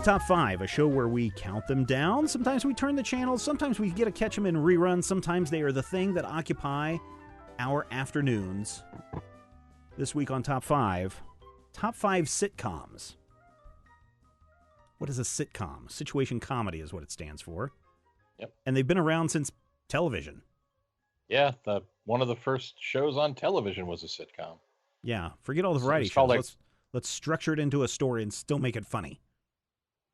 Top 5, a show where we count them down. Sometimes we turn the channel. Sometimes we get to catch them in reruns. Sometimes they are the thing that occupy our afternoons. This week on Top 5 sitcoms. What is a sitcom? Situation comedy is what it stands for. Yep. And they've been around since television. Yeah, one of the first shows on television was a sitcom. Yeah, forget all the variety shows. Like, let's structure it into a story and still make it funny.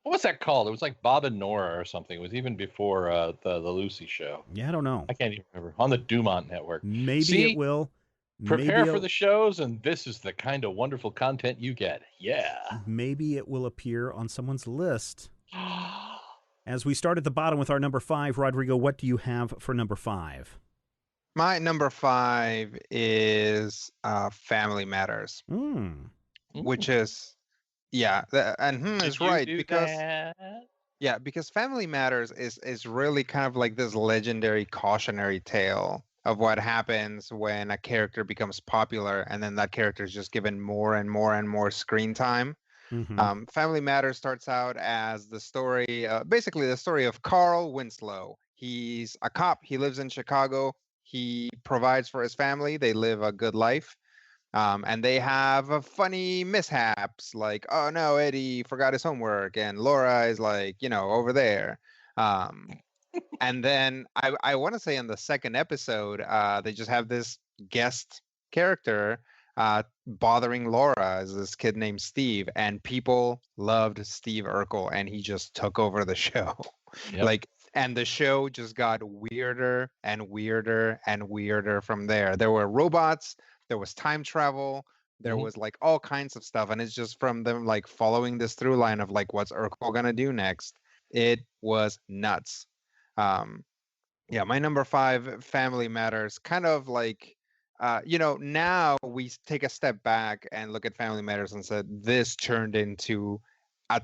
What was that called? It was like Bob and Nora or something. It was even before the Lucy show. Yeah, I don't know. I can't even remember. On the Dumont Network. Maybe it will. Prepare for the shows, and this is the kind of wonderful content you get. Yeah. Maybe it will appear on someone's list. As we start at the bottom with our number 5, Rodrigo, what do you have for number 5? My number 5 is Family Matters, which is, it's right because Family Matters is really kind of like this legendary cautionary tale of what happens when a character becomes popular and then that character is just given more and more and more screen time. Mm-hmm. Family Matters starts out as the story, basically the story of Carl Winslow. He's a cop. He lives in Chicago. He provides for his family. They live a good life. And they have funny mishaps like, oh no, Eddie forgot his homework. And Laura is like, over there. And then I want to say in the second episode, they just have this guest character bothering Laura, as this kid named Steve. And people loved Steve Urkel, and he just took over the show. Yep. And the show just got weirder and weirder and weirder from there. There were robots. There was time travel. There was like all kinds of stuff. And it's just from them like following this through line of like, what's Urkel going to do next? It was nuts. My number 5, Family Matters, kind of like, now we take a step back and look at Family Matters and said, this turned into a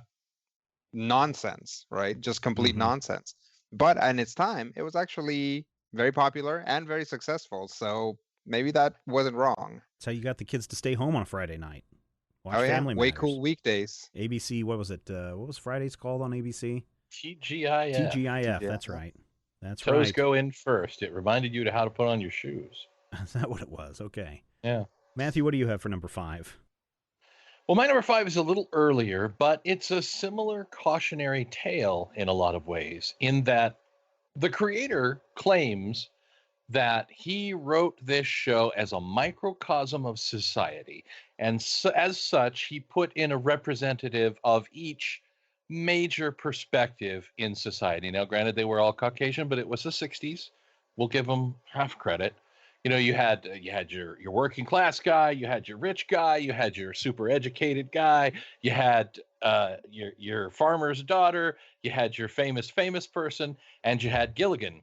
nonsense, right? Just complete nonsense. But in its time, it was actually very popular and very successful. So maybe that wasn't wrong. That's how you got the kids to stay home on a Friday night. Watch Family Way Matters. cool weekdays. ABC, what was it? What was Fridays called on ABC? TGIF. TGIF, that's right. That's Toes right. go in first. It reminded you how to put on your shoes. Is that what it was? Okay. Yeah. Matthew, what do you have for number 5? Well, my number 5 is a little earlier, but it's a similar cautionary tale in a lot of ways, in that the creator claims that he wrote this show as a microcosm of society. And so, as such, he put in a representative of each major perspective in society. Now, granted, they were all Caucasian, but it was the 60s. We'll give them half credit. You had your working class guy, you had your rich guy, you had your super educated guy, you had your farmer's daughter, you had your famous person, and you had Gilligan.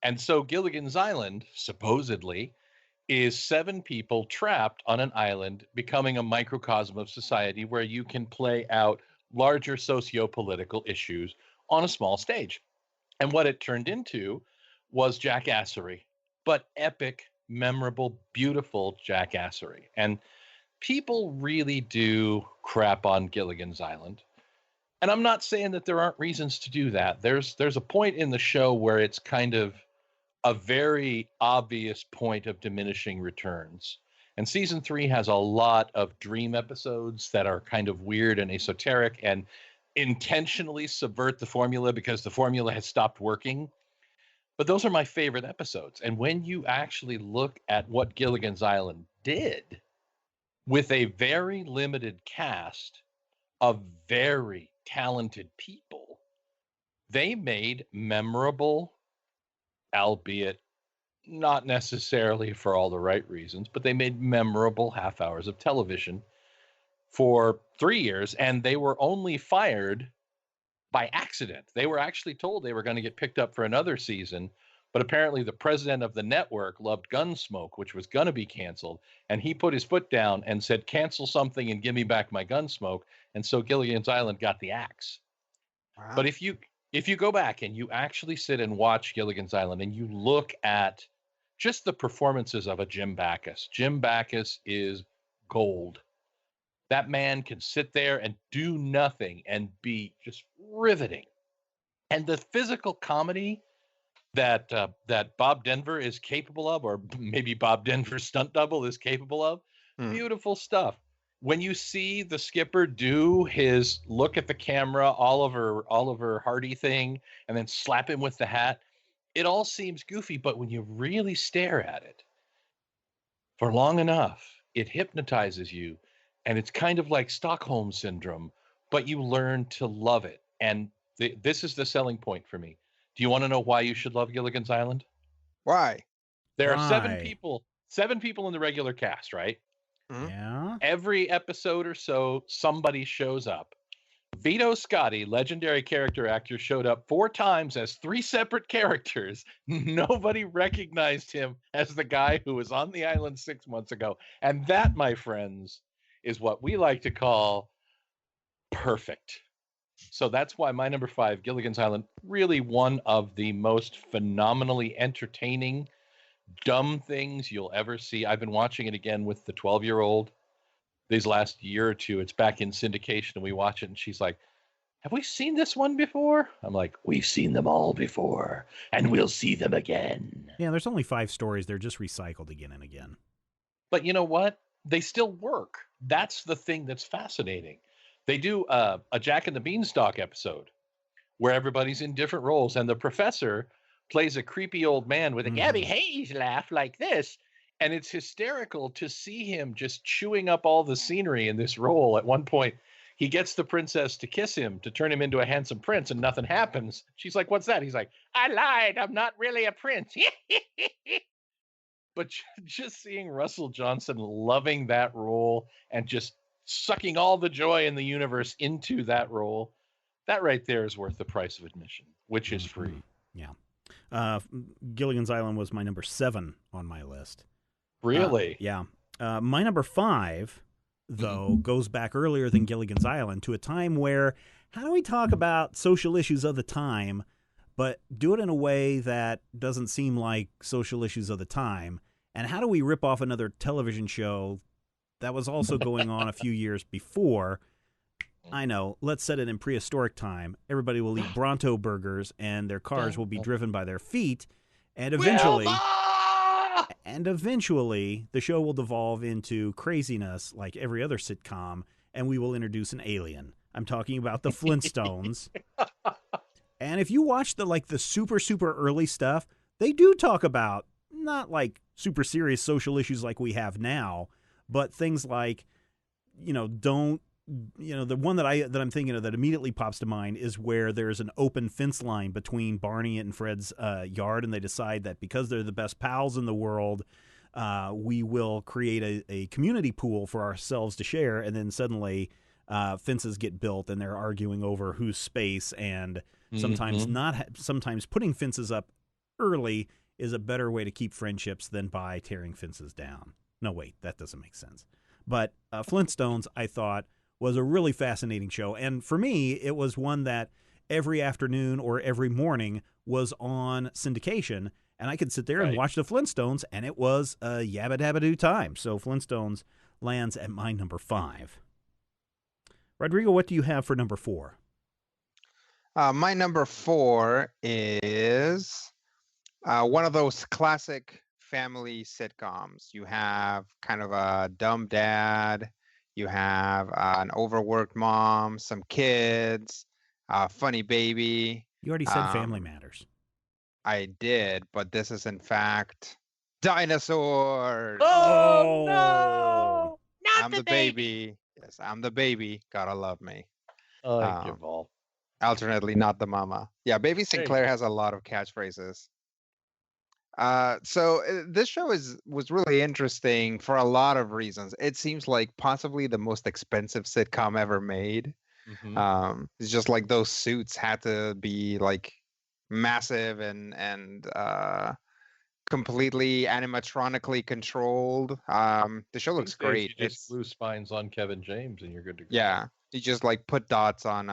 And so Gilligan's Island, supposedly, is 7 people trapped on an island, becoming a microcosm of society where you can play out larger socio-political issues on a small stage. And what it turned into was jackassery. But epic, memorable, beautiful jackassery. And people really do crap on Gilligan's Island. And I'm not saying that there aren't reasons to do that. There's a point in the show where it's kind of a very obvious point of diminishing returns. And season 3 has a lot of dream episodes that are kind of weird and esoteric and intentionally subvert the formula because the formula has stopped working. But those are my favorite episodes. And when you actually look at what Gilligan's Island did with a very limited cast of very talented people, they made memorable, albeit not necessarily for all the right reasons, but they made memorable half hours of television for 3 years. And they were only fired by accident. They were actually told they were going to get picked up for another season, but apparently the president of the network loved Gunsmoke, which was going to be canceled, and he put his foot down and said, cancel something and give me back my Gunsmoke, and so Gilligan's Island got the axe. Wow. But if you go back and you actually sit and watch Gilligan's Island and you look at just the performances of a Jim Backus is gold. That man can sit there and do nothing and be just riveting. And the physical comedy that Bob Denver is capable of, or maybe Bob Denver's stunt double is capable of, beautiful stuff. When you see the skipper do his look at the camera, Oliver Hardy thing, and then slap him with the hat, it all seems goofy, but when you really stare at it for long enough, it hypnotizes you, and it's kind of like Stockholm syndrome, but you learn to love it. And this is the selling point for me. Do you want to know why you should love Gilligan's Island? Why? There are Why? seven people in the regular cast, right? Yeah. Every episode or so, somebody shows up. Vito Scotti, legendary character actor, showed up 4 times as 3 separate characters. Nobody recognized him as the guy who was on the island 6 months ago. And that, my friends, is what we like to call perfect. So that's why my number 5, Gilligan's Island, really one of the most phenomenally entertaining, dumb things you'll ever see. I've been watching it again with the 12-year-old these last year or two. It's back in syndication, and we watch it, and she's like, have we seen this one before? I'm like, we've seen them all before, and we'll see them again. Yeah, there's only 5 stories. They're just recycled again and again. But you know what? They still work. That's the thing that's fascinating. They do a Jack and the Beanstalk episode where everybody's in different roles, and the professor plays a creepy old man with a Gabby Hayes laugh like this. And it's hysterical to see him just chewing up all the scenery in this role. At one point, he gets the princess to kiss him to turn him into a handsome prince, and nothing happens. She's like, what's that? He's like, I lied. I'm not really a prince. But just seeing Russell Johnson loving that role and just sucking all the joy in the universe into that role, that right there is worth the price of admission, which is free. Yeah. Gilligan's Island was my number 7 on my list. Really? Yeah. My number 5, though, goes back earlier than Gilligan's Island to a time where, how do we talk about social issues of the time, but do it in a way that doesn't seem like social issues of the time? And how do we rip off another television show that was also going on a few years before? I know, let's set it in prehistoric time. Everybody will eat Bronto burgers, and their cars will be driven by their feet, and eventually the show will devolve into craziness like every other sitcom, and we will introduce an alien. I'm talking about the Flintstones. And if you watch the super, super early stuff, they do talk about not like super serious social issues like we have now, but things like, the one that I'm thinking of that immediately pops to mind is where there's an open fence line between Barney and Fred's yard, and they decide that because they're the best pals in the world, we will create a community pool for ourselves to share, and then suddenly fences get built, and they're arguing over whose space, and sometimes putting fences up early is a better way to keep friendships than by tearing fences down. No, wait, that doesn't make sense. But Flintstones, I thought, was a really fascinating show. And for me, it was one that every afternoon or every morning was on syndication. And I could sit there and watch the Flintstones, and it was a yabba-dabba-doo time. So Flintstones lands at my number 5. Rodrigo, what do you have for number 4? My number 4 is one of those classic family sitcoms. You have kind of a dumb dad, you have an overworked mom, some kids, a funny baby. You already said Family Matters. I did, but this is in fact dinosaurs. Oh no! Not I'm the baby. Yes, I'm the baby. Gotta love me. Oh, alternately, not the mama. Yeah, Baby Sinclair has a lot of catchphrases. So this show was really interesting for a lot of reasons. It seems like possibly the most expensive sitcom ever made. It's just like those suits had to be like massive and completely animatronically controlled. The show looks great. You just blue spines on Kevin James and you're good to go. Yeah, you just like put some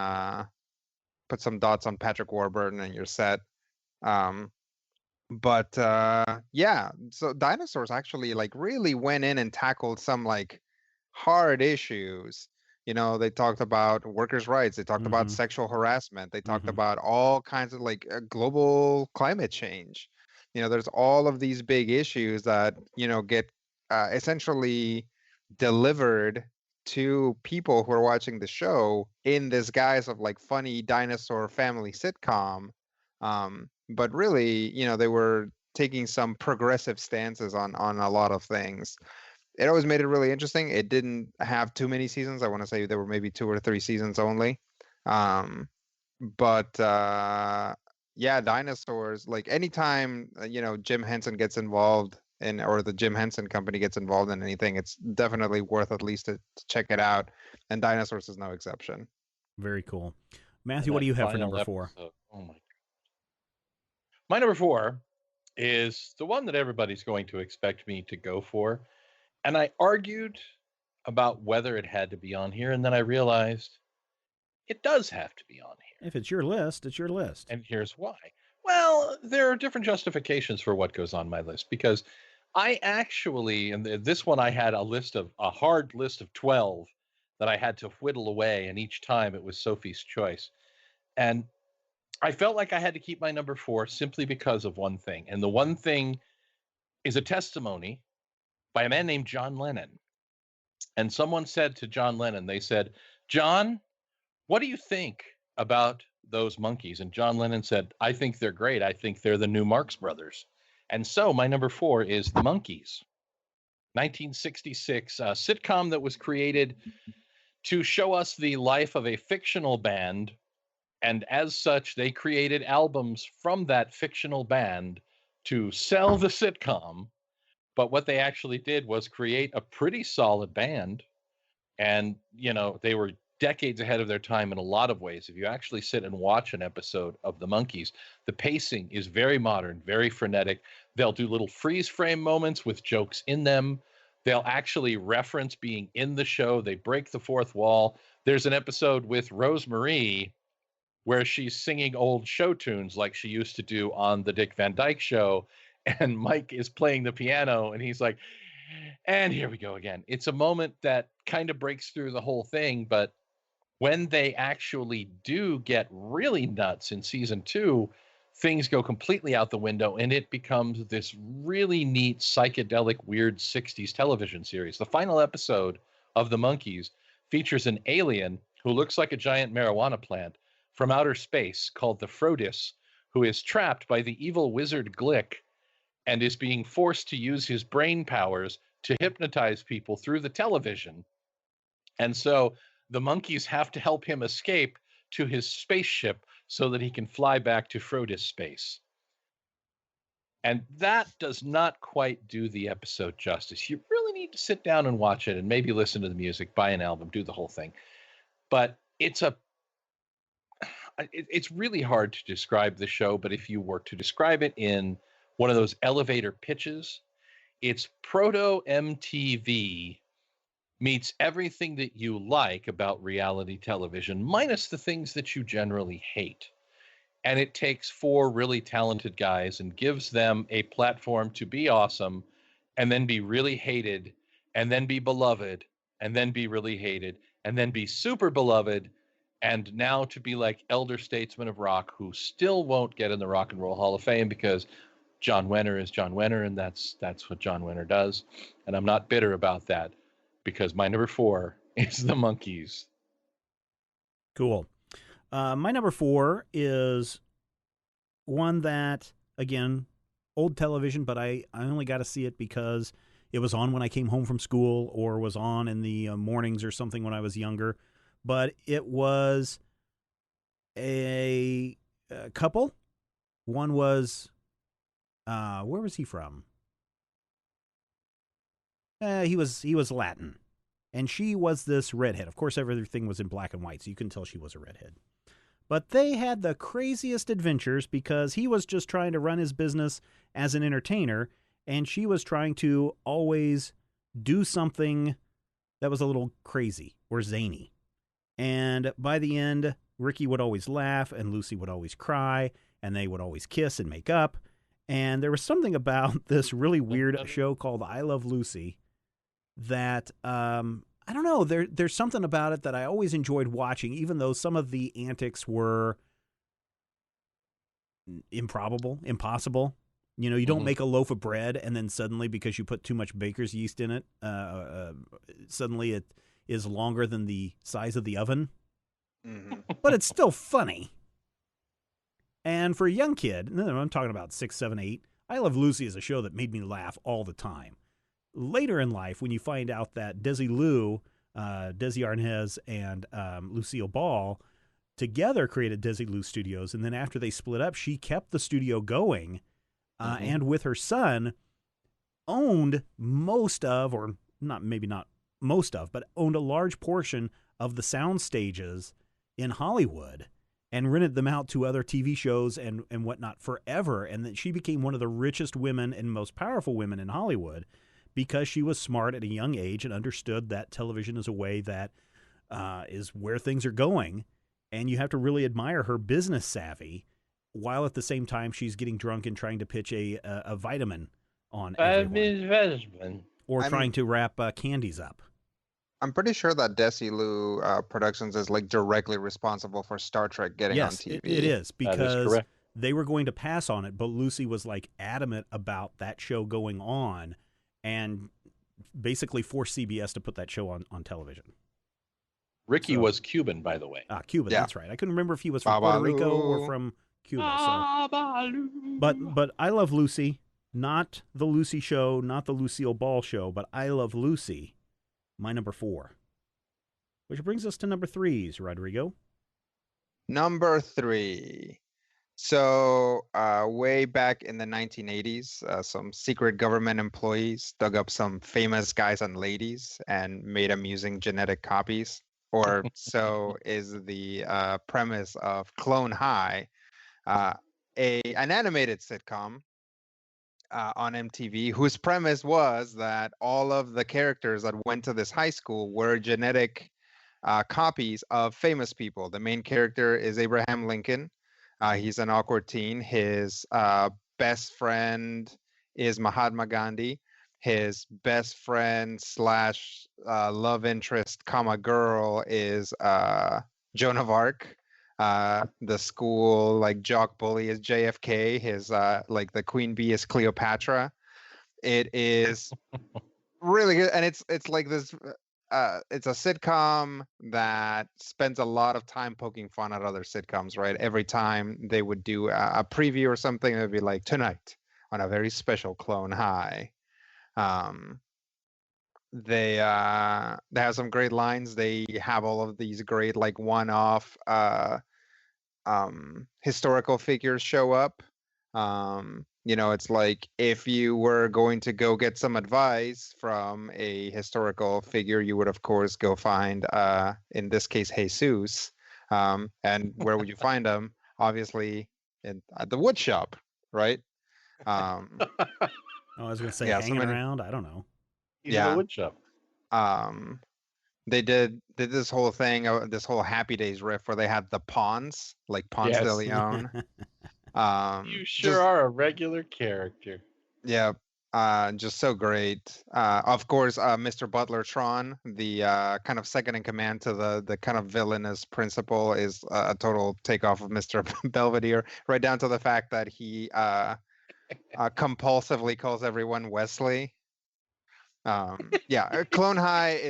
dots on Patrick Warburton and you're set. But yeah, so dinosaurs actually like really went in and tackled some like hard issues. They talked about workers' rights. They talked about Mm-hmm. sexual harassment. They talked Mm-hmm. about all kinds of like global climate change. There's all of these big issues that, get essentially delivered to people who are watching the show in this guise of like funny dinosaur family sitcom. But really, they were taking some progressive stances on a lot of things. It always made it really interesting. It didn't have too many seasons. I want to say there were maybe 2 or 3 seasons only. Um, but yeah, dinosaurs, like anytime, Jim Henson gets involved in, or the Jim Henson Company gets involved in anything, it's definitely worth at least to check it out. And dinosaurs is no exception. Very cool. And Matthew, what that do you have for final number 4? episode. Oh my number 4 is the one that everybody's going to expect me to go for. And I argued about whether it had to be on here, and then I realized it does have to be on here. If it's your list, it's your list. And here's why. Well, there are different justifications for what goes on my list, because I actually, and this one I had a hard list of 12 that I had to whittle away, and each time it was Sophie's choice. And I felt like I had to keep my number 4 simply because of one thing. And the one thing is a testimony by a man named John Lennon. And someone said to John Lennon, they said, "John, what do you think about those Monkees?" And John Lennon said, "I think they're great. I think they're the new Marx Brothers." And so my number 4 is the Monkees. 1966, a sitcom that was created to show us the life of a fictional band. And as such, they created albums from that fictional band to sell the sitcom. But what they actually did was create a pretty solid band. And, they were decades ahead of their time in a lot of ways. If you actually sit and watch an episode of the Monkees, the pacing is very modern, very frenetic. They'll do little freeze frame moments with jokes in them. They'll actually reference being in the show. They break the fourth wall. There's an episode with Rosemarie where she's singing old show tunes like she used to do on the Dick Van Dyke Show. And Mike is playing the piano and he's like, "And here we go again." It's a moment that kind of breaks through the whole thing. But when they actually do get really nuts in season 2, things go completely out the window and it becomes this really neat, psychedelic, weird 60s television series. The final episode of The Monkees features an alien who looks like a giant marijuana plant from outer space called the Frodis, who is trapped by the evil wizard Glick and is being forced to use his brain powers to hypnotize people through the television. And so the Monkees have to help him escape to his spaceship so that he can fly back to Frodis space. And that does not quite do the episode justice. You really need to sit down and watch it and maybe listen to the music, buy an album, do the whole thing. But it's really hard to describe the show, but if you were to describe it in one of those elevator pitches, it's proto MTV meets everything that you like about reality television, minus the things that you generally hate. And it takes 4 really talented guys and gives them a platform to be awesome and then be really hated and then be beloved and then be really hated and then be super beloved and now to be like elder statesmen of rock who still won't get in the Rock and Roll Hall of Fame because John Wenner is John Wenner, and that's what John Wenner does. And I'm not bitter about that because my number 4 is the Monkees. Cool. My number 4 is one that, again, old television, but I only got to see it because it was on when I came home from school or was on in the mornings or something when I was younger. But it was a couple. One was, where was he from? He was Latin. And she was this redhead. Of course, everything was in black and white, so you can tell she was a redhead. But they had the craziest adventures because he was just trying to run his business as an entertainer, and she was trying to always do something that was a little crazy or zany. And by the end, Ricky would always laugh, and Lucy would always cry, and they would always kiss and make up. And there was something about this really weird show called I Love Lucy that I don't know. There's something about it that I always enjoyed watching, even though some of the antics were impossible. You know, you don't make a loaf of bread and then suddenly, because you put too much baker's yeast in it, suddenly it is longer than the size of the oven. Mm-hmm. But it's still funny. And for a young kid, I'm talking about 6, 7, 8, I Love Lucy is a show that made me laugh all the time. Later in life, when you find out that Desi Arnaz and Lucille Ball together created Desi Lou Studios, and then after they split up, she kept the studio going, and with her son, owned most of, or maybe not most of, but owned a large portion of the sound stages in Hollywood and rented them out to other TV shows and whatnot forever. And that she became one of the richest women and most powerful women in Hollywood because she was smart at a young age and understood that television is a way that is where things are going. And you have to really admire her business savvy, while at the same time she's getting drunk and trying to pitch a vitamin on everyone. Or trying to wrap candies up. I'm pretty sure that Desi Lou Productions is like directly responsible for Star Trek getting on TV. It is, because they were going to pass on it, but Lucy was like adamant about that show going on and basically forced CBS to put that show on television. Ricky was Cuban, by the way. Cuban, yeah. That's right. I couldn't remember if he was from Puerto Rico or from Cuba. So. But I Love Lucy, not the Lucy show, not the Lucille Ball show, but I Love Lucy, my number 4. Which brings us to number 3s, Rodrigo. Number 3. So way back in the 1980s, some secret government employees dug up some famous guys and ladies and made them using genetic copies. Or so is the premise of Clone High, an animated sitcom on MTV, whose premise was that all of the characters that went to this high school were genetic copies of famous people. The main character is Abraham Lincoln. He's an awkward teen. His best friend is Mahatma Gandhi. His best friend / love interest, girl is Joan of Arc. The school like jock bully is JFK. His like the queen bee is Cleopatra. It is really good, and it's like this. It's a sitcom that spends a lot of time poking fun at other sitcoms. Right, every time they would do a preview or something, it would be like, tonight on a very special Clone High. They have some great lines. They have all of these great like one-off historical figures show up. You know, it's like if you were going to go get some advice from a historical figure, you would of course go find in this case Jesus. And where would you find him? Obviously at the wood shop, right? I was going to say hanging around. I don't know. He's in the wood shop. They did this whole thing, this whole Happy Days riff where they had the Pawns, like Ponce de Leon. You sure are a regular character. Yeah, just so great. Of course, Mr. Butler-Tron, the kind of second in command to the kind of villainous principal, is a total takeoff of Mr. Belvedere, right down to the fact that he compulsively calls everyone Wesley. Yeah, Clone High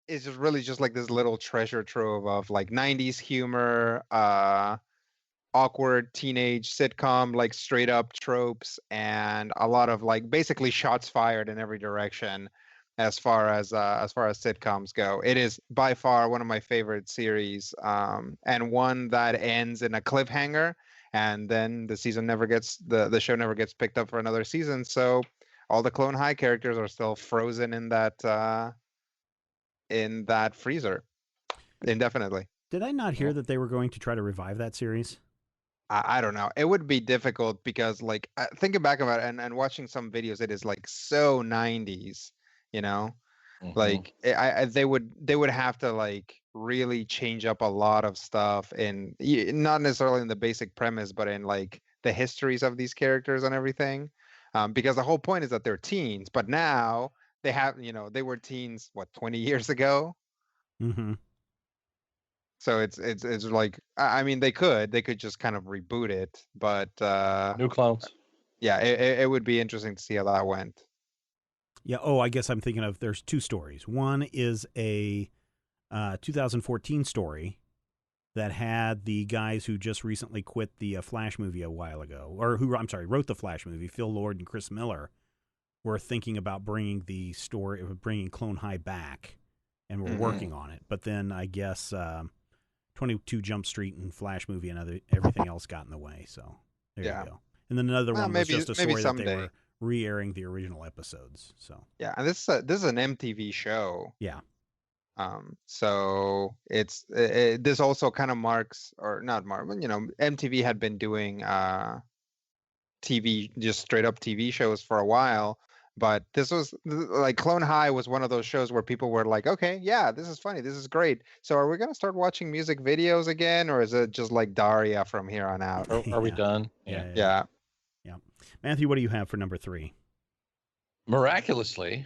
is just really just like this little treasure trove of like 90s humor, awkward teenage sitcom, like straight up tropes, and a lot of like basically shots fired in every direction as far as sitcoms go. It is by far one of my favorite series, and one that ends in a cliffhanger, and then the show never gets picked up for another season. So all the Clone High characters are still frozen in that freezer indefinitely. Did I not hear that they were going to try to revive that series? I don't know. It would be difficult because, like, thinking back about it and watching some videos, it is like so 90s, you know. Like, they would have to like really change up a lot of stuff in not necessarily in the basic premise, but in like the histories of these characters and everything. Because the whole point is that they're teens, but now they have, they were teens, what, 20 years ago? Mm-hmm. So it's like, I mean, they could just kind of reboot it, but New clones. yeah, it would be interesting to see how that went. Yeah. Oh, I guess I'm thinking of, there's two stories. One is a 2014 story that had the guys who just recently quit the Flash movie a while ago, or who, I'm sorry, wrote the Flash movie, Phil Lord and Chris Miller, were thinking about bringing Clone High back, and we're working on it. But then I guess 22 Jump Street and Flash movie and everything else got in the way. So there you go. And then another one was just a story that they were re-airing the original episodes. So yeah, and this is an MTV show. Yeah. So this also kind of marks, or not mark, but MTV had been doing TV, just straight up TV shows for a while, but this was like Clone High was one of those shows where people were like, okay, yeah, this is funny, this is great. So are we gonna start watching music videos again, or is it just like Daria from here on out? Are we done? Yeah. Matthew, what do you have for number 3? Miraculously,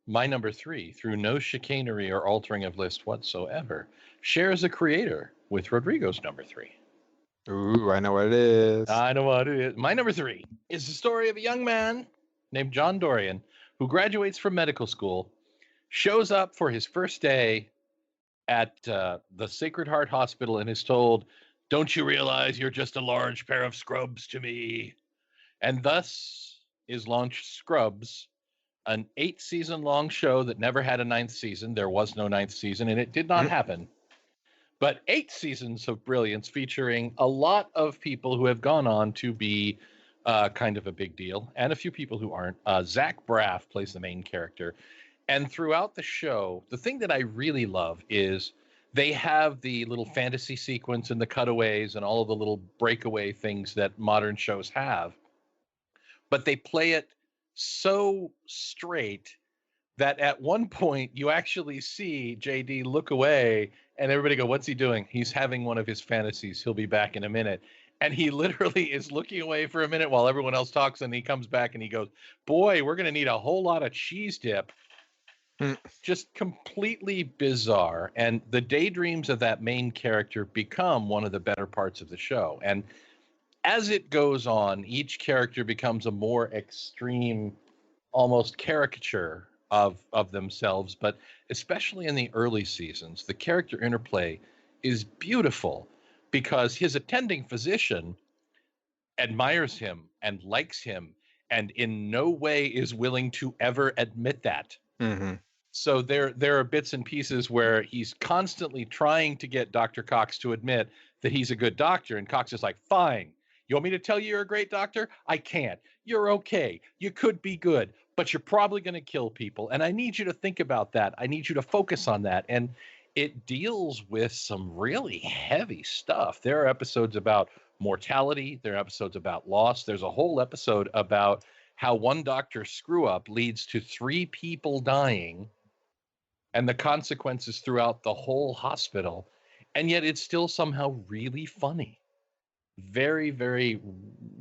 my number 3, through no chicanery or altering of list whatsoever, shares a creator with Rodrigo's number 3. Ooh, I know what it is. I know what it is. My number 3 is the story of a young man named John Dorian who graduates from medical school, shows up for his first day at the Sacred Heart Hospital and is told, "Don't you realize you're just a large pair of scrubs to me?" And thus is launched Scrubs, an 8-season-long show that never had a 9th season. There was no 9th season, and it did not happen. But 8 seasons of brilliance featuring a lot of people who have gone on to be kind of a big deal, and a few people who aren't. Zach Braff plays the main character. And throughout the show, the thing that I really love is they have the little fantasy sequence and the cutaways and all of the little breakaway things that modern shows have. But they play it so straight that at one point you actually see JD look away and everybody go, "What's he doing?" "He's having one of his fantasies. He'll be back in a minute." And he literally is looking away for a minute while everyone else talks, and he comes back and he goes, "Boy, we're going to need a whole lot of cheese dip." Just completely bizarre. And the daydreams of that main character become one of the better parts of the show. And as it goes on, each character becomes a more extreme, almost caricature of themselves. But especially in the early seasons, the character interplay is beautiful because his attending physician admires him and likes him and in no way is willing to ever admit that. So there are bits and pieces where he's constantly trying to get Dr. Cox to admit that he's a good doctor. And Cox is like, "Fine. You want me to tell you you're a great doctor? I can't. You're okay. You could be good, but you're probably going to kill people. And I need you to think about that. I need you to focus on that." And it deals with some really heavy stuff. There are episodes about mortality. There are episodes about loss. There's a whole episode about how one doctor's screw up leads to 3 people dying and the consequences throughout the whole hospital. And yet it's still somehow really funny. Very, very,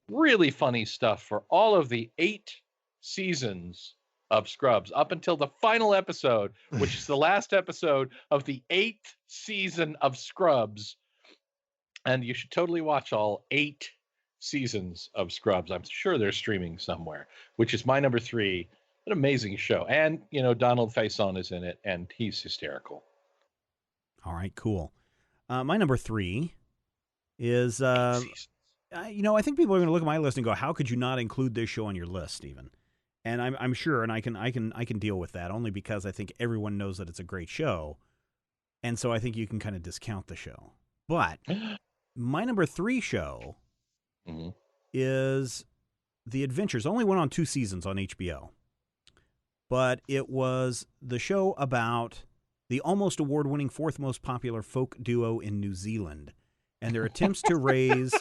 really funny stuff for all of the 8 seasons of Scrubs up until the final episode, which is the last episode of the 8th season of Scrubs. And you should totally watch all 8 seasons of Scrubs. I'm sure they're streaming somewhere, which is my number 3. An amazing show. And, Donald Faison is in it, and he's hysterical. All right, cool. My number 3 is, I think people are going to look at my list and go, "How could you not include this show on your list, Stephen?" And I'm sure, and I can deal with that only because I think everyone knows that it's a great show, and so I think you can kind of discount the show. But my number 3 show is The Adventures. Only went on 2 seasons on HBO. But it was the show about the almost award-winning 4th most popular folk duo in New Zealand, and their attempts to raise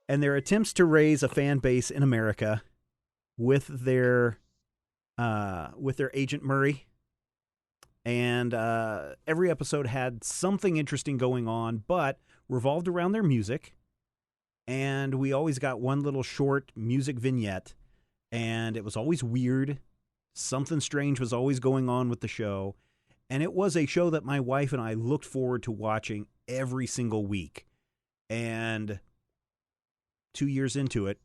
a fan base in America with their agent Murray. And every episode had something interesting going on, but revolved around their music. And we always got one little short music vignette, and it was always weird. Something strange was always going on with the show. And it was a show that my wife and I looked forward to watching every single week. And 2 years into it,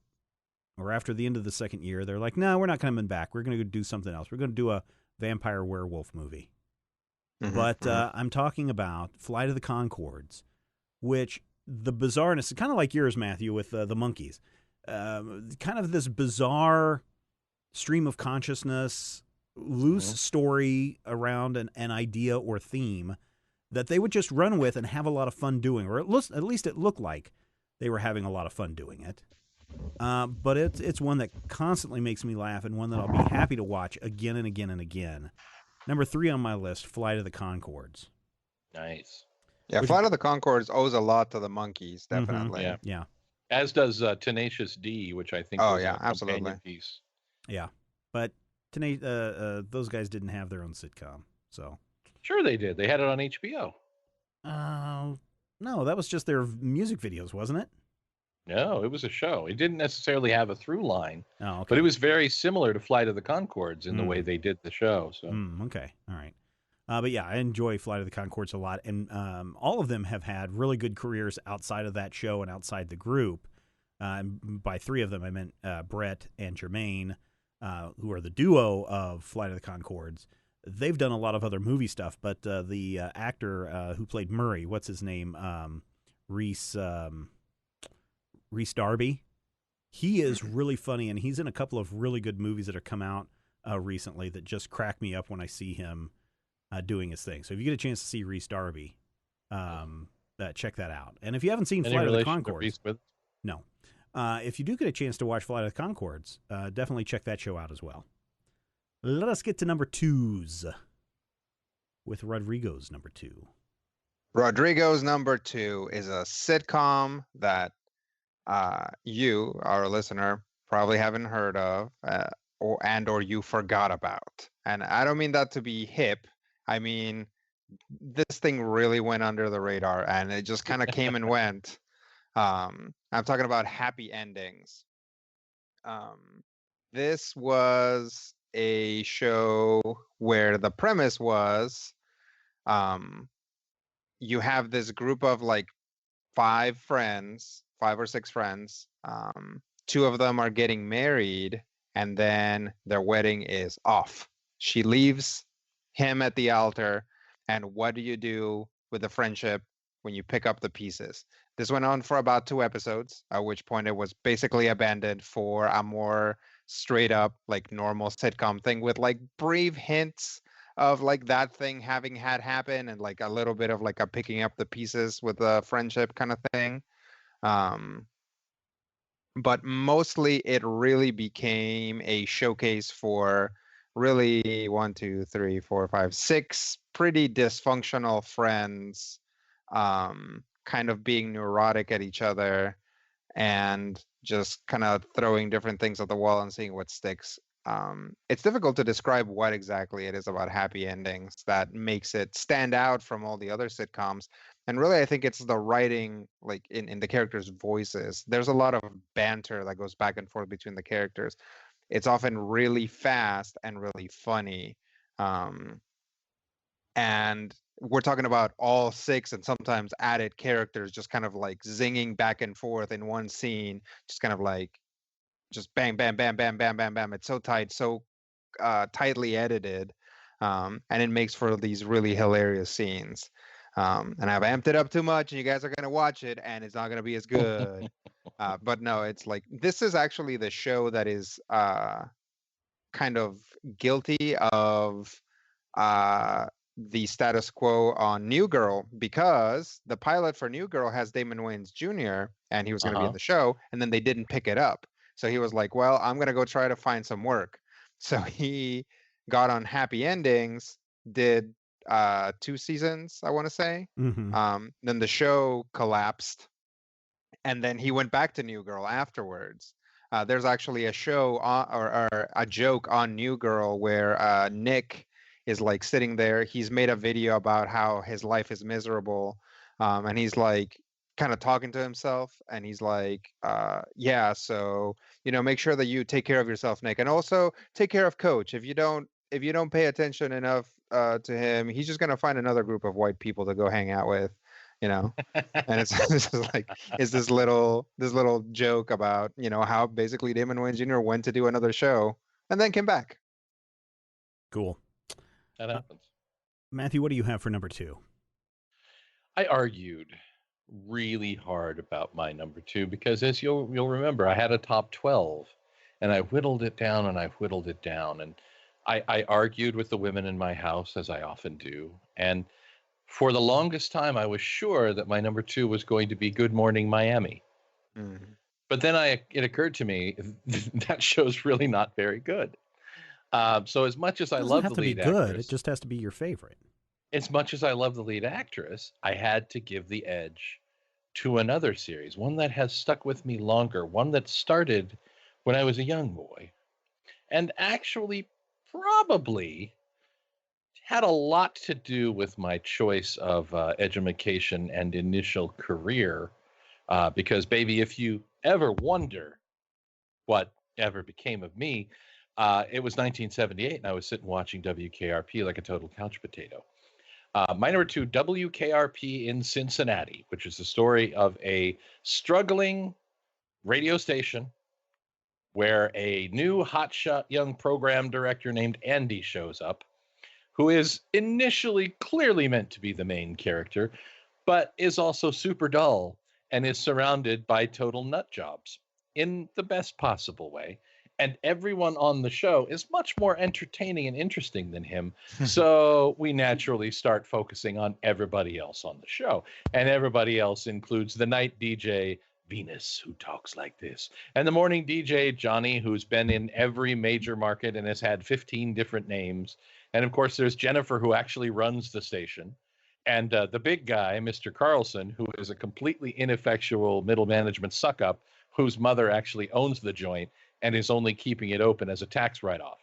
or after the end of the second year, they're like, no, we're not coming back. We're going to do something else. We're going to do a vampire werewolf movie. But I'm talking about Flight of the Conchords, which the bizarreness is kind of like yours, Matthew, with the Monkees. Kind of this bizarre stream of consciousness, loose story around an idea or theme that they would just run with and have a lot of fun doing, or at least it looked like they were having a lot of fun doing it. But it's one that constantly makes me laugh, and one that I'll be happy to watch again and again and again. Number 3 on my list, Flight of the Conchords. Nice. Yeah, Flight of the Conchords owes a lot to the Monkees, definitely. Mm-hmm. Yeah. As does Tenacious D, which I think was a companion piece. Yeah, but those guys didn't have their own sitcom, so. Sure they did. They had it on HBO. No, that was just their music videos, wasn't it? No, it was a show. It didn't necessarily have a through line, okay. But it was very similar to Flight of the Conchords in the way they did the show. So okay, all right. But yeah, I enjoy Flight of the Conchords a lot, and all of them have had really good careers outside of that show and outside the group. By 3 of them, I meant Brett and Jermaine, who are the duo of Flight of the Conchords. They've done a lot of other movie stuff, but the actor who played Murray, what's his name? Reese Darby. He is really funny, and he's in a couple of really good movies that have come out recently that just crack me up when I see him doing his thing. So if you get a chance to see Reese Darby, check that out. And if you haven't seen Flight of the Conchords, no. If you do get a chance to watch Flight of the Conchords, definitely check that show out as well. Let us get to number 2s with Rodrigo's number 2. Rodrigo's number 2 is a sitcom that you, our listener, probably haven't heard of, or you forgot about. And I don't mean that to be hip. I mean, this thing really went under the radar, and it just kind of came and went. I'm talking about Happy Endings. This was a show where the premise was you have this group of like 5 or 6 friends. 2 of them are getting married, and then their wedding is off. She leaves him at the altar, and what do you do with the friendship when you pick up the pieces? This went on for about 2 episodes, at which point it was basically abandoned for a more straight up like normal sitcom thing with like brief hints of like that thing having had happen, and like a little bit of like a picking up the pieces with the friendship kind of thing. But mostly it really became a showcase for really 1, 2, 3, 4, 5, 6 pretty dysfunctional friends, kind of being neurotic at each other and just kind of throwing different things at the wall and seeing what sticks. It's difficult to describe what exactly it is about Happy Endings that makes it stand out from all the other sitcoms. And really, I think it's the writing, like in the characters' voices. There's a lot of banter that goes back and forth between the characters. It's often really fast and really funny. And we're talking about all 6 and sometimes added characters just kind of like zinging back and forth in one scene, just kind of like just bang, bam, bam, bam, bam, bam, bam. It's so tight, so tightly edited, and it makes for these really hilarious scenes. And I've amped it up too much, and you guys are going to watch it, and it's not going to be as good. But no, it's like, this is actually the show that is kind of guilty of the status quo on New Girl, because the pilot for New Girl has Damon Wayans Jr., and he was going to be in the show, and then they didn't pick it up. So he was like, well, I'm going to go try to find some work. So he got on Happy Endings, did 2 seasons, I want to say. Then the show collapsed, and then he went back to New Girl afterwards. There's actually a show or a joke on New Girl where Nick is like sitting there. He's made a video about how his life is miserable, and he's like kind of talking to himself, and he's like, yeah, so make sure that you take care of yourself, Nick, and also take care of Coach. If you don't pay attention enough to him, he's just gonna find another group of white people to go hang out with, and it's this is like it's this little joke about how basically Damon Wayans Jr. went to do another show and then came back. Cool. That happens. Matthew, what do you have for number 2? I argued really hard about my number 2 because, as you'll remember, I had a top 12, and I whittled it down and I whittled it down, and I argued with the women in my house, as I often do, and for the longest time I was sure that my number 2 was going to be Good Morning Miami. Mm-hmm. But then it occurred to me that show's really not very good. So as much as I love the lead actress, it just has to be your favorite. As much as I love the lead actress, I had to give the edge to another series, one that has stuck with me longer, one that started when I was a young boy, and actually probably had a lot to do with my choice of education and initial career. Because, baby, if you ever wonder what ever became of me, it was 1978, and I was sitting watching WKRP like a total couch potato. My number 2, WKRP in Cincinnati, which is the story of a struggling radio station where a new hotshot young program director named Andy shows up, who is initially clearly meant to be the main character, but is also super dull and is surrounded by total nut jobs in the best possible way. And everyone on the show is much more entertaining and interesting than him. So we naturally start focusing on everybody else on the show. And everybody else includes the night DJ, Venus, who talks like this, and the morning DJ, Johnny, who's been in every major market and has had 15 different names. And of course, there's Jennifer, who actually runs the station. And the big guy, Mr. Carlson, who is a completely ineffectual middle management suck-up, whose mother actually owns the joint and is only keeping it open as a tax write-off.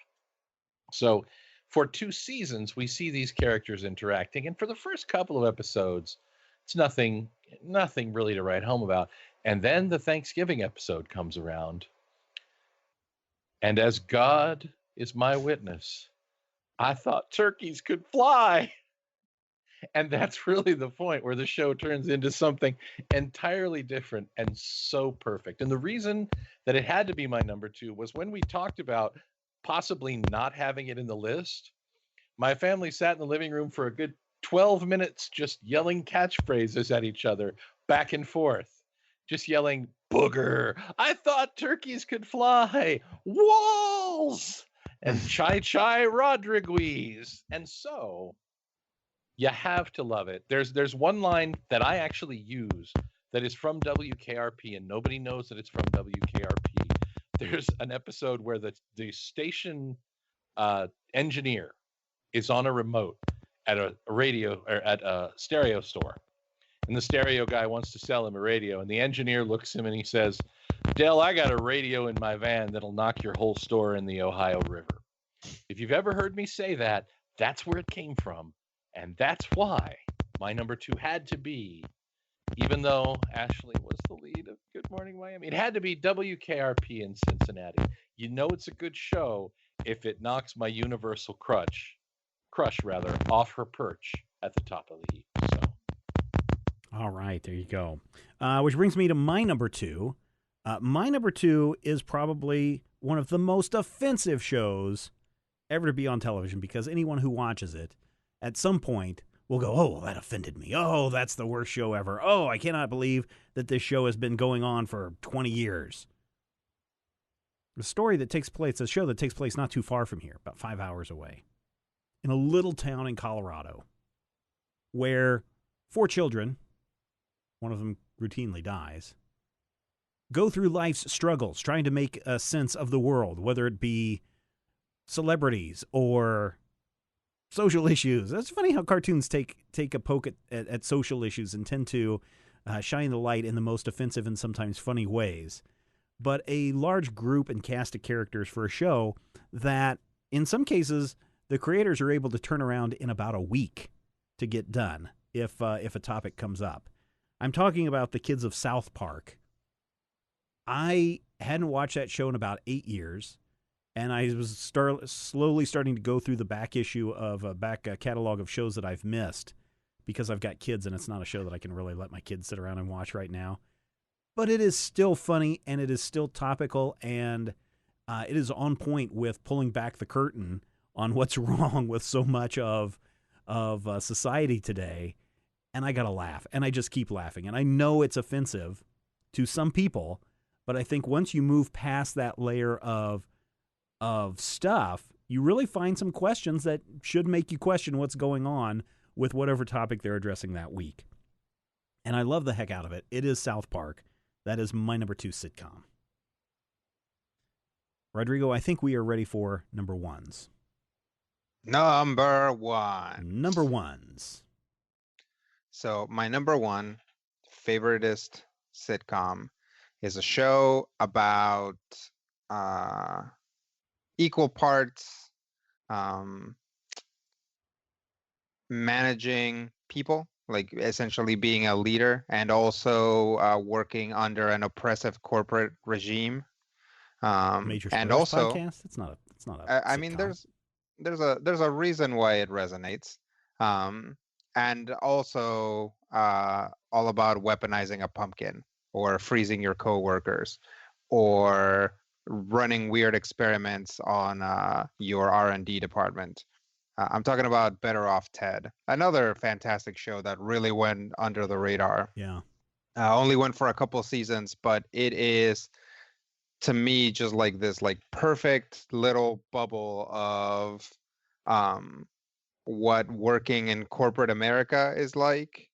So for 2 seasons, we see these characters interacting. And for the first couple of episodes, it's nothing really to write home about. And then the Thanksgiving episode comes around. And as God is my witness, I thought turkeys could fly. And that's really the point where the show turns into something entirely different and so perfect. And the reason that it had to be my number 2 was when we talked about possibly not having it in the list, my family sat in the living room for a good 12 minutes just yelling catchphrases at each other back and forth, just yelling, booger, I thought turkeys could fly, walls, and chai chai Rodriguez. And so you have to love it. There's one line that I actually use that is from WKRP, and nobody knows that it's from WKRP. There's an episode where the station engineer is on a remote at a radio or at a stereo store, and the stereo guy wants to sell him a radio, and the engineer looks at him and he says, Dale, I got a radio in my van that'll knock your whole store in the Ohio River. If you've ever heard me say that, that's where it came from. And that's why my number 2 had to be, even though Ashley was the lead of Good Morning Miami, it had to be WKRP in Cincinnati. You know it's a good show if it knocks my universal crush off her perch at the top of the heap. So, all right, there you go. Which brings me to my number 2. My number 2 is probably one of the most offensive shows ever to be on television, because anyone who watches it at some point will go, oh, that offended me. Oh, that's the worst show ever. Oh, I cannot believe that this show has been going on for 20 years. A show that takes place not too far from here, about 5 hours away, in a little town in Colorado, where 4 children, one of them routinely dies, go through life's struggles trying to make a sense of the world, whether it be celebrities or social issues. That's funny how cartoons take a poke at social issues and tend to shine the light in the most offensive and sometimes funny ways. But a large group and cast of characters for a show that, in some cases, the creators are able to turn around in about a week to get done if a topic comes up. I'm talking about the kids of South Park. I hadn't watched that show in about 8 years, and I was slowly starting to go through the back issue of a back catalog of shows that I've missed because I've got kids, and it's not a show that I can really let my kids sit around and watch right now. But it is still funny, and it is still topical, and it is on point with pulling back the curtain on what's wrong with so much of society today. And I got to laugh, and I just keep laughing. And I know it's offensive to some people, but I think once you move past that layer of stuff, you really find some questions that should make you question what's going on with whatever topic they're addressing that week. And I love the heck out of it. It is South Park. That is my number 2 sitcom. Rodrigo, I think we are ready for number ones. Number one. Number ones. So my number one favoritist sitcom is a show about equal parts managing people, like essentially being a leader, and also working under an oppressive corporate regime. Major and Spoilers also, podcast. It's not a. I mean, there's a reason why it resonates, and also all about weaponizing a pumpkin, or freezing your coworkers, or running weird experiments on your R&D department. I'm talking about Better Off Ted, another fantastic show that really went under the radar. Yeah. Only went for a couple seasons, but it is, to me, just like this like perfect little bubble of what working in corporate America is like.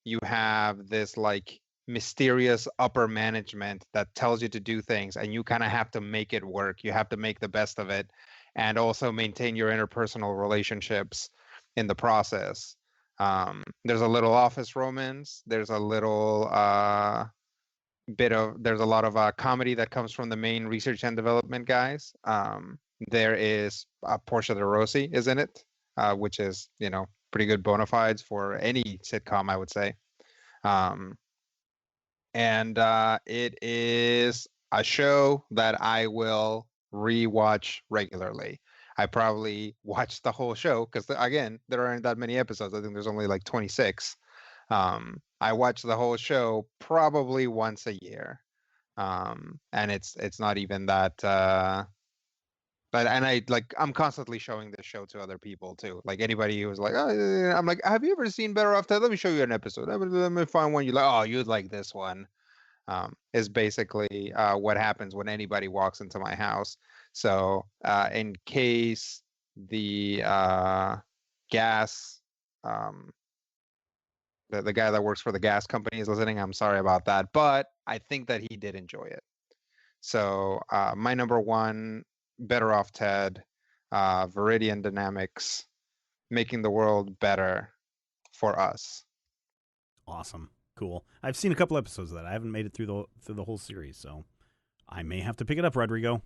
You have this like mysterious upper management that tells you to do things, and you kind of have to make it work. You have to make the best of it, and also maintain your interpersonal relationships in the process. There's a little office romance. There's a little there's a lot of comedy that comes from the main research and development guys. There is Portia de Rossi is in it, which is, pretty good bona fides for any sitcom, I would say. And it is a show that I will rewatch regularly. I probably watched the whole show because, again, there aren't that many episodes. I think there's only like 26. I watch the whole show probably once a year, and it's not even that. But I'm constantly showing this show to other people too. Like anybody who's like, oh, I'm like, have you ever seen Better Off Ted? Let me show you an episode. Let me find one you like. Oh, you'd like this one. Is basically what happens when anybody walks into my house. So in case the gas, the guy that works for the gas company is listening, I'm sorry about that, but I think that he did enjoy it. So my number one, Better Off Ted, Viridian Dynamics, making the world better for us. Awesome. Cool. I've seen a couple episodes of that. I haven't made it through the whole series, so I may have to pick it up, Rodrigo.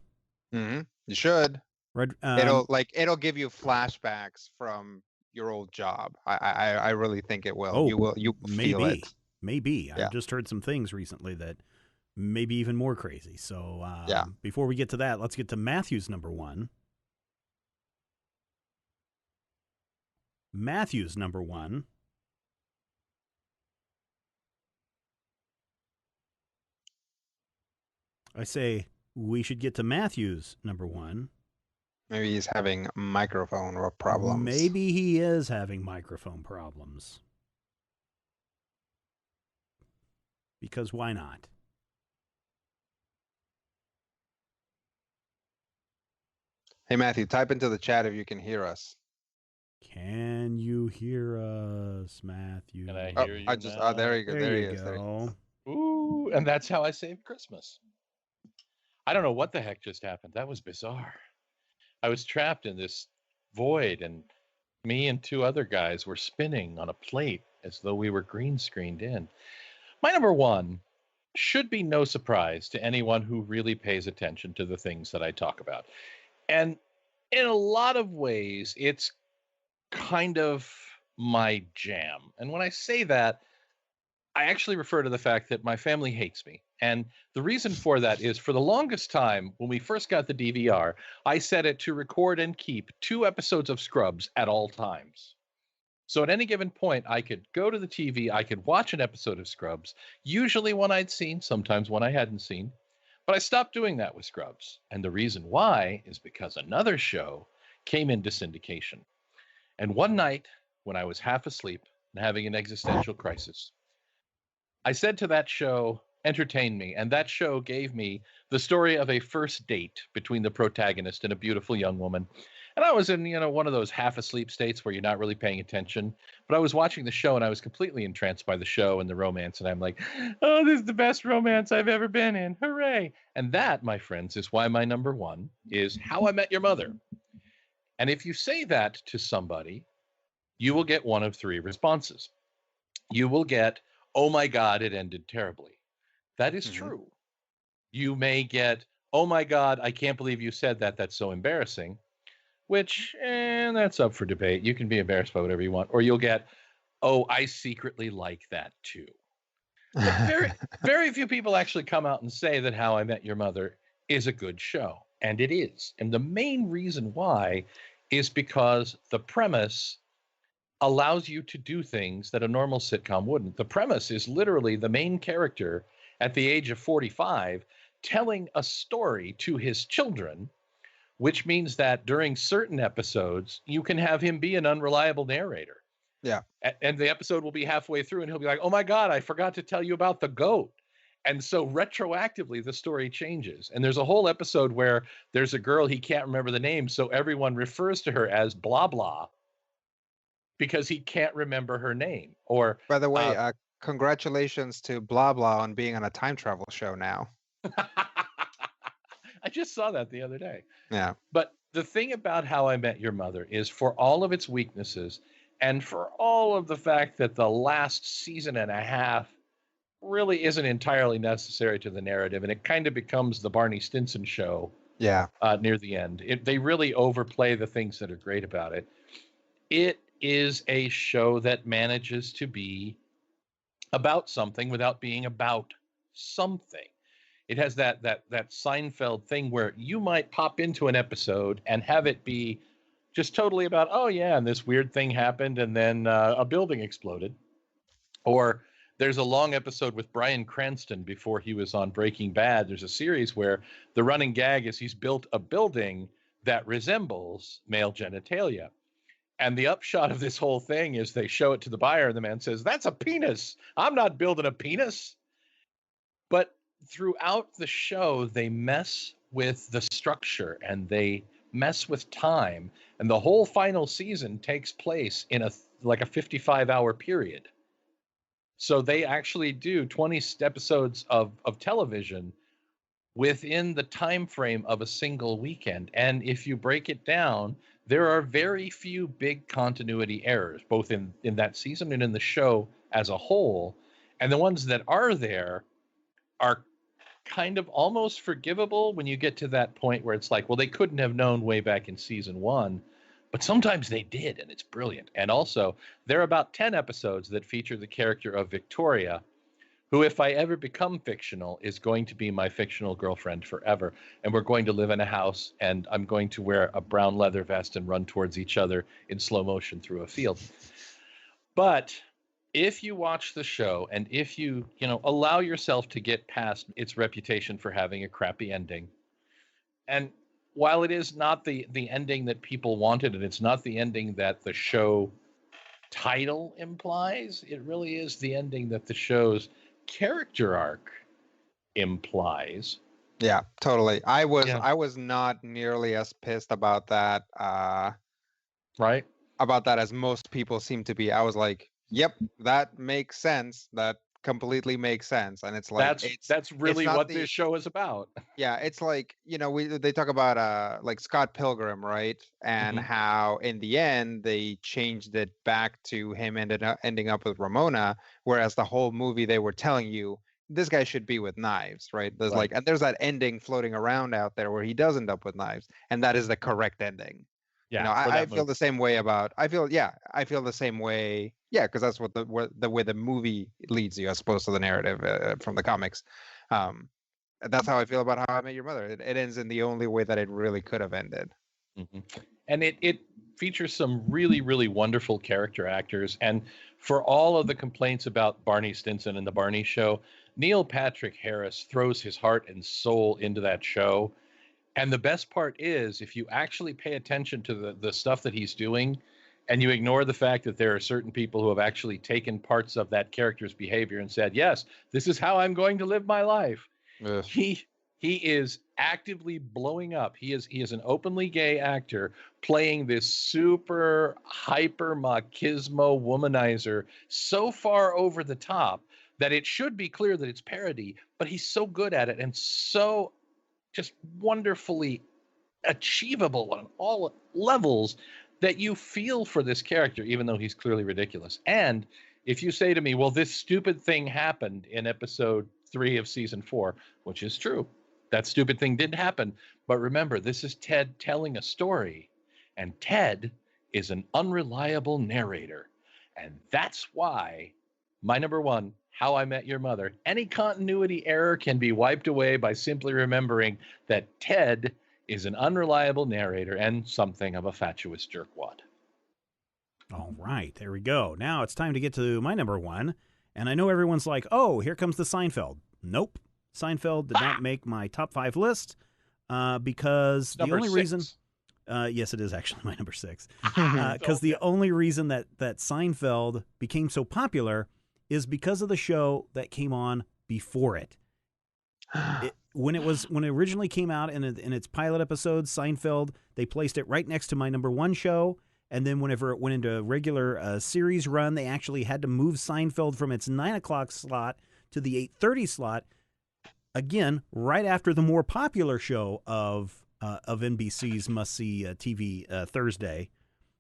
Mm-hmm. You should. It'll give you flashbacks from your old job. I really think it will. Oh, you will feel it. Maybe. Yeah. I've just heard some things recently that may be even more crazy. So yeah. Before we get to that, let's get to Matthew's number one. Matthew's number one. I say we should get to Matthew's number one. Maybe he's having microphone problems. Maybe he is having microphone problems. Because why not? Hey, Matthew, type into the chat if you can hear us. Can you hear us, Matthew? Can I hear you now? There you go. There he is. Go. Ooh, and that's how I saved Christmas. I don't know what the heck just happened. That was bizarre. I was trapped in this void, and me and two other guys were spinning on a plate as though we were green screened in. My number one should be no surprise to anyone who really pays attention to the things that I talk about. And in a lot of ways, it's kind of my jam. And when I say that, I actually refer to the fact that my family hates me. And the reason for that is for the longest time, when we first got the DVR, I set it to record and keep 2 episodes of Scrubs at all times. So at any given point, I could go to the TV, I could watch an episode of Scrubs, usually one I'd seen, sometimes one I hadn't seen. But I stopped doing that with Scrubs. And the reason why is because another show came into syndication. And one night, when I was half asleep and having an existential crisis, I said to that show, entertain me. And that show gave me the story of a first date between the protagonist and a beautiful young woman. And I was in, one of those half asleep states where you're not really paying attention. But I was watching the show and I was completely entranced by the show and the romance. And I'm like, oh, this is the best romance I've ever been in. Hooray. And that, my friends, is why my number one is How I Met Your Mother. And if you say that to somebody, you will get one of 3 responses. You will get, oh my God, it ended terribly. That is true. You may get, oh my God, I can't believe you said that. That's so embarrassing. Which, that's up for debate. You can be embarrassed by whatever you want. Or you'll get, oh, I secretly like that too. But very, very few people actually come out and say that How I Met Your Mother is a good show. And it is. And the main reason why is because the premise allows you to do things that a normal sitcom wouldn't. The premise is literally the main character at the age of 45 telling a story to his children, which means that during certain episodes, you can have him be an unreliable narrator. Yeah. And the episode will be halfway through and he'll be like, oh my God, I forgot to tell you about the goat. And so retroactively, the story changes. And there's a whole episode where there's a girl he can't remember the name, so everyone refers to her as blah, blah, because he can't remember her name. Or By the way, congratulations to Blah Blah on being on a time travel show now. I just saw that the other day. Yeah. But the thing about How I Met Your Mother is, for all of its weaknesses and for all of the fact that the last season and a half really isn't entirely necessary to the narrative, and it kind of becomes the Barney Stinson show near the end. They really overplay the things that are great about it. It is a show that manages to be about something without being about something. It has that Seinfeld thing where you might pop into an episode and have it be just totally about, oh yeah, and this weird thing happened, and then a building exploded. Or there's a long episode with Bryan Cranston before he was on Breaking Bad. There's a series where the running gag is he's built a building that resembles male genitalia. And the upshot of this whole thing is they show it to the buyer and the man says, that's a penis. I'm not building a penis. But throughout the show, they mess with the structure and they mess with time. And the whole final season takes place in a 55-hour period. So they actually do 20 episodes of television within the time frame of a single weekend. And if you break it down, there are very few big continuity errors, both in that season and in the show as a whole. And the ones that are there are kind of almost forgivable when you get to that point where it's like, well, they couldn't have known way back in season 1. But sometimes they did, and it's brilliant. And also, there are about 10 episodes that feature the character of Victoria, who, if I ever become fictional, is going to be my fictional girlfriend forever. And we're going to live in a house, and I'm going to wear a brown leather vest and run towards each other in slow motion through a field. But if you watch the show, and if you allow yourself to get past its reputation for having a crappy ending, and while it is not the ending that people wanted, and it's not the ending that the show title implies, it really is the ending that the show's character arc implies. Yeah, totally. I was not nearly as pissed about that. Right? About that as most people seem to be. I was like, yep, that makes sense. That completely makes sense. And it's like that's really what this show is about. Yeah, it's like, they talk about like Scott Pilgrim, right? And how in the end they changed it back to him ending up with Ramona, whereas the whole movie they were telling you this guy should be with knives, right? There's and there's that ending floating around out there where he does end up with knives, and that is the correct ending. Yeah, I feel the same way about. I feel the same way. Yeah, because that's what the way the movie leads you, as opposed to the narrative from the comics. That's how I feel about How I Met Your Mother. It ends in the only way that it really could have ended. Mm-hmm. And it features some really, really wonderful character actors. And for all of the complaints about Barney Stinson and the Barney Show, Neil Patrick Harris throws his heart and soul into that show. And the best part is, if you actually pay attention to the stuff that he's doing, and you ignore the fact that there are certain people who have actually taken parts of that character's behavior and said, yes, this is how I'm going to live my life. Ugh. He is actively blowing up. He is an openly gay actor playing this super hyper machismo womanizer so far over the top that it should be clear that it's parody, but he's so good at it and so just wonderfully achievable on all levels that you feel for this character, even though he's clearly ridiculous. And if you say to me, well, this stupid thing happened in episode 3 of season 4, which is true, that stupid thing did happen. But remember, this is Ted telling a story, and Ted is an unreliable narrator. And that's why my number one, How I Met Your Mother, any continuity error can be wiped away by simply remembering that Ted is an unreliable narrator and something of a fatuous jerkwad. All right, there we go. Now it's time to get to my number one. And I know everyone's like, oh, here comes the Seinfeld. Nope. Seinfeld did not make my top 5 list because Number the only 6. reason... yes, it is actually my number 6. Because the only reason that Seinfeld became so popular is because of the show that came on before it. When it originally came out in its pilot episodes, Seinfeld, they placed it right next to my number 1 show. And then whenever it went into a regular series run, they actually had to move Seinfeld from its 9 o'clock slot to the 8:30 slot. Again, right after the more popular show of NBC's must-see TV Thursday.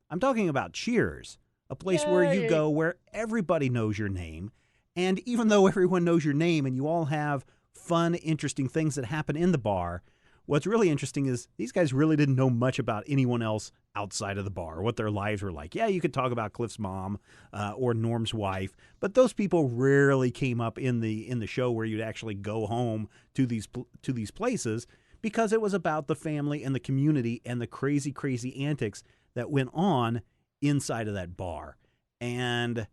I'm talking about Cheers, a place where you go where everybody knows your name. And even though everyone knows your name and you all have fun, interesting things that happen in the bar, what's really interesting is these guys really didn't know much about anyone else outside of the bar, what their lives were like. Yeah, you could talk about Cliff's mom or Norm's wife, but those people rarely came up in the show where you'd actually go home to these places, because it was about the family and the community and the crazy, crazy antics that went on inside of that bar. And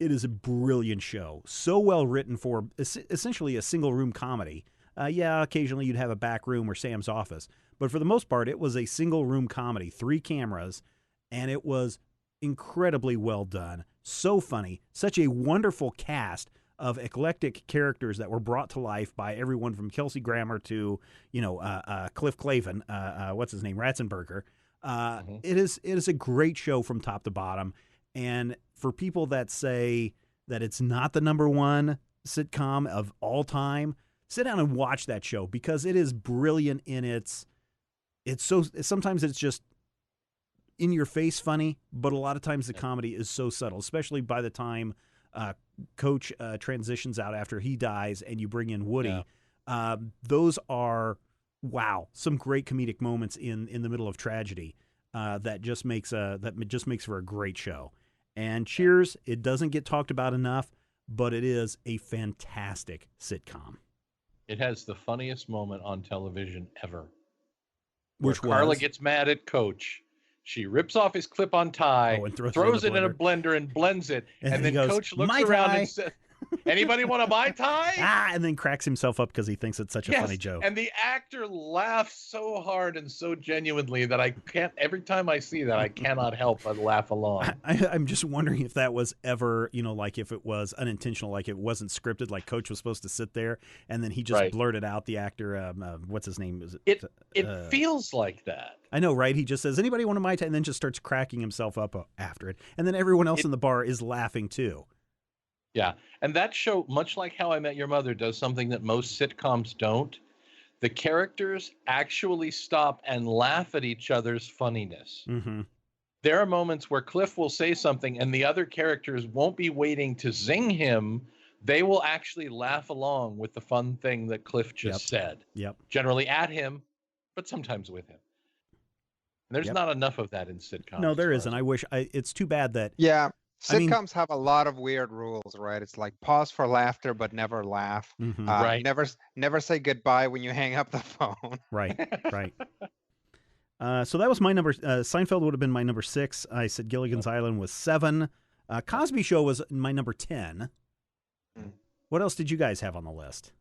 it is a brilliant show, so well written for essentially a single room comedy. Yeah, occasionally you'd have a back room or Sam's office, but for the most part, it was a single room comedy, 3 cameras, and it was incredibly well done. So funny, such a wonderful cast of eclectic characters that were brought to life by everyone from Kelsey Grammer to, Cliff Clavin, what's his name, Ratzenberger. It is a great show from top to bottom. And for people that say that it's not the number 1 sitcom of all time, sit down and watch that show, because it is brilliant in sometimes it's just in your face funny, but a lot of times the comedy is so subtle, especially by the time Coach transitions out after he dies and you bring in Woody. Yeah. Those are, some great comedic moments in the middle of tragedy that just makes for a great show. And Cheers, it doesn't get talked about enough, but it is a fantastic sitcom. It has the funniest moment on television ever. Which Carla gets mad at Coach. She rips off his clip-on tie, and throws it in a blender and blends it. And then Coach looks around and says, anybody want to buy tie? And then cracks himself up because he thinks it's such a funny joke. And the actor laughs so hard and so genuinely that I can't, every time I see that, I cannot help but laugh along. I'm just wondering if that was ever, like if it was unintentional, like it wasn't scripted, like Coach was supposed to sit there and then he just blurted out, the actor, what's his name? Is it feels like that. I know, right? He just says, anybody want to my tie? And then just starts cracking himself up after it. And then everyone else in the bar is laughing too. Yeah. And that show, much like How I Met Your Mother, does something that most sitcoms don't. The characters actually stop and laugh at each other's funniness. Mm-hmm. There are moments where Cliff will say something and the other characters won't be waiting to zing him. They will actually laugh along with the fun thing that Cliff just said. Yep. Generally at him, but sometimes with him. And there's not enough of that in sitcoms. No, there isn't. I wish. It's too bad that. Yeah. Sitcoms have a lot of weird rules, right? It's like pause for laughter, but never laugh. Right. Never say goodbye when you hang up the phone. Right. So that was my number. Seinfeld would have been my number 6. I said Gilligan's Island was 7. Cosby Show was my number 10. What else did you guys have on the list?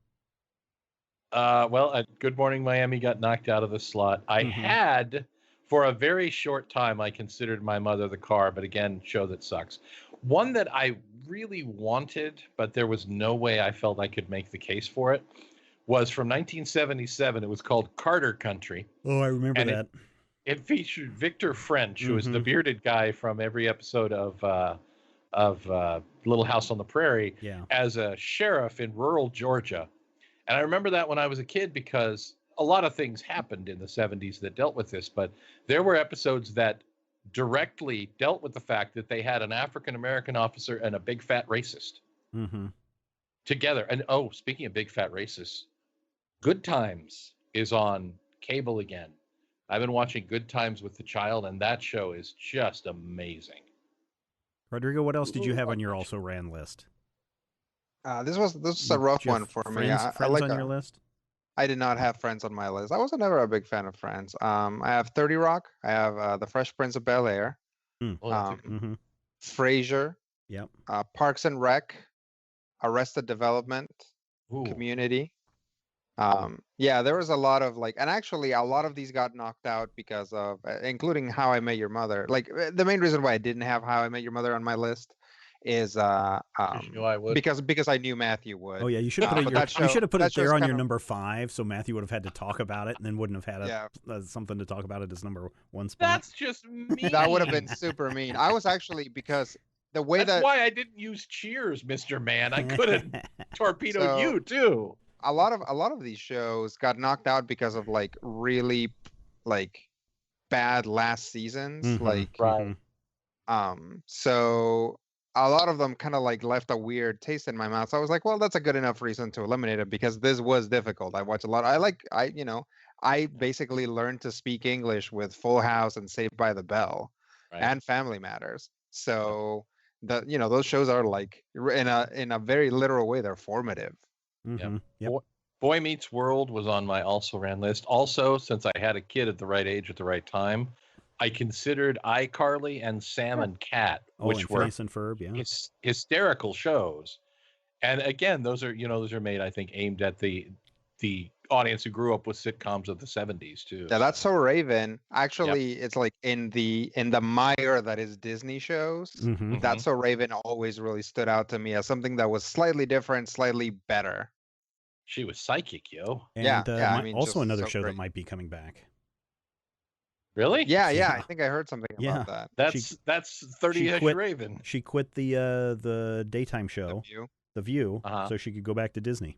Well, Good Morning Miami got knocked out of the slot. I had, for a very short time, I considered My Mother the Car, but again, show that sucks. One that I really wanted, but there was no way I felt I could make the case for it, was from 1977. It was called Carter Country. Oh, I remember that. It featured Victor French, who was the bearded guy from every episode of Little House on the Prairie, as a sheriff in rural Georgia. And I remember that when I was a kid because a lot of things happened in the 70s that dealt with this, but there were episodes that directly dealt with the fact that they had an African-American officer and a big fat racist together. And speaking of big fat racists, Good Times is on cable again. I've been watching Good Times with the Child, and that show is just amazing. Rodrigo, what else did you have on your also ran list? This was a rough one for me. Friends on your list? I did not have Friends on my list. I was never a big fan of Friends. I have 30 Rock. I have The Fresh Prince of Bel-Air. Frasier. Yep. Parks and Rec. Arrested Development. Community. There was a lot of and actually a lot of these got knocked out because of, including How I Met Your Mother. The main reason why I didn't have How I Met Your Mother on my list is because I knew Matthew would. Oh yeah, you should have put it there on your number 5, so Matthew would have had to talk about it, and then wouldn't have had something to talk about it as number 1 spot. That's just mean. That would have been super mean. I was actually, because the way that's why I didn't use Cheers, Mr. Man. I could have torpedoed you too. A lot of these shows got knocked out because of really bad last seasons. So a lot of them kind of left a weird taste in my mouth. So I was like, well, that's a good enough reason to eliminate it, because this was difficult. I watched a lot. I basically learned to speak English with Full House and Saved by the Bell and Family Matters. So those shows are in a very literal way, they're formative. Yep. Boy Meets World was on my also ran list. Also, since I had a kid at the right age at the right time, I considered iCarly and Sam and Cat, which were Phineas and Ferb, hysterical shows. And again, those are made, I think, aimed at the audience who grew up with sitcoms of the 70s too. Yeah, That's So Raven. Actually, it's in the mire that is Disney shows. That's So Raven always really stood out to me as something that was slightly different, slightly better. She was psychic, yo. And also another show that might be coming back. Really? Yeah. I think I heard something about that. That's 30-ish Raven. She quit the daytime show, The View, so she could go back to Disney.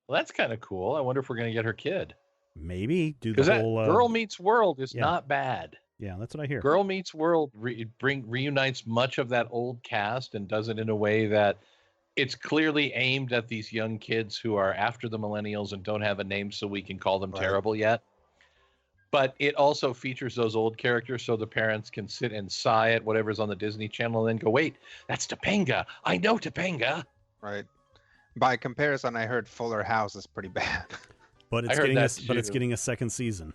Well, that's kind of cool. I wonder if we're going to get her kid. Maybe do the whole Girl Meets World is not bad. Yeah, that's what I hear. Girl Meets World reunites much of that old cast and does it in a way that it's clearly aimed at these young kids who are after the millennials and don't have a name, so we can call them terrible yet. But it also features those old characters, so the parents can sit and sigh at whatever's on the Disney Channel and then go, wait, that's Topanga. I know Topanga. Right. By comparison, I heard Fuller House is pretty bad. But it's getting a second season.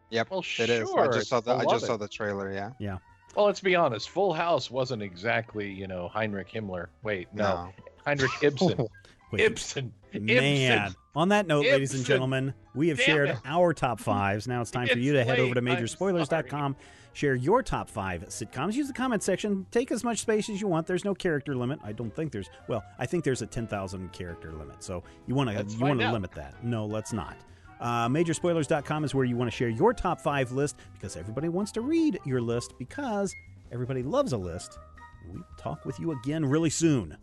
Yep, well, it is. Sure, I just saw the trailer, Yeah. Well, let's be honest. Full House wasn't exactly, Heinrich Himmler. Wait, no. Heinrich Ibsen. Ibsen. Man. On that note, ladies and gentlemen, we have shared our top 5s. Now it's time for you to head over to majorspoilers.com. Share your top 5 sitcoms. Use the comment section. Take as much space as you want. There's no character limit. I don't think there's. Well, I think there's a 10,000 character limit. So you want to limit that. No, let's not. Majorspoilers.com is where you want to share your top 5 list, because everybody wants to read your list, because everybody loves a list. We'll talk with you again really soon.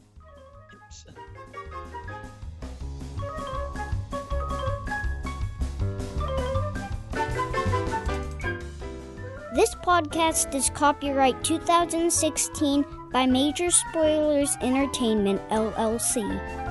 This podcast is copyright 2016 by Major Spoilers Entertainment, LLC.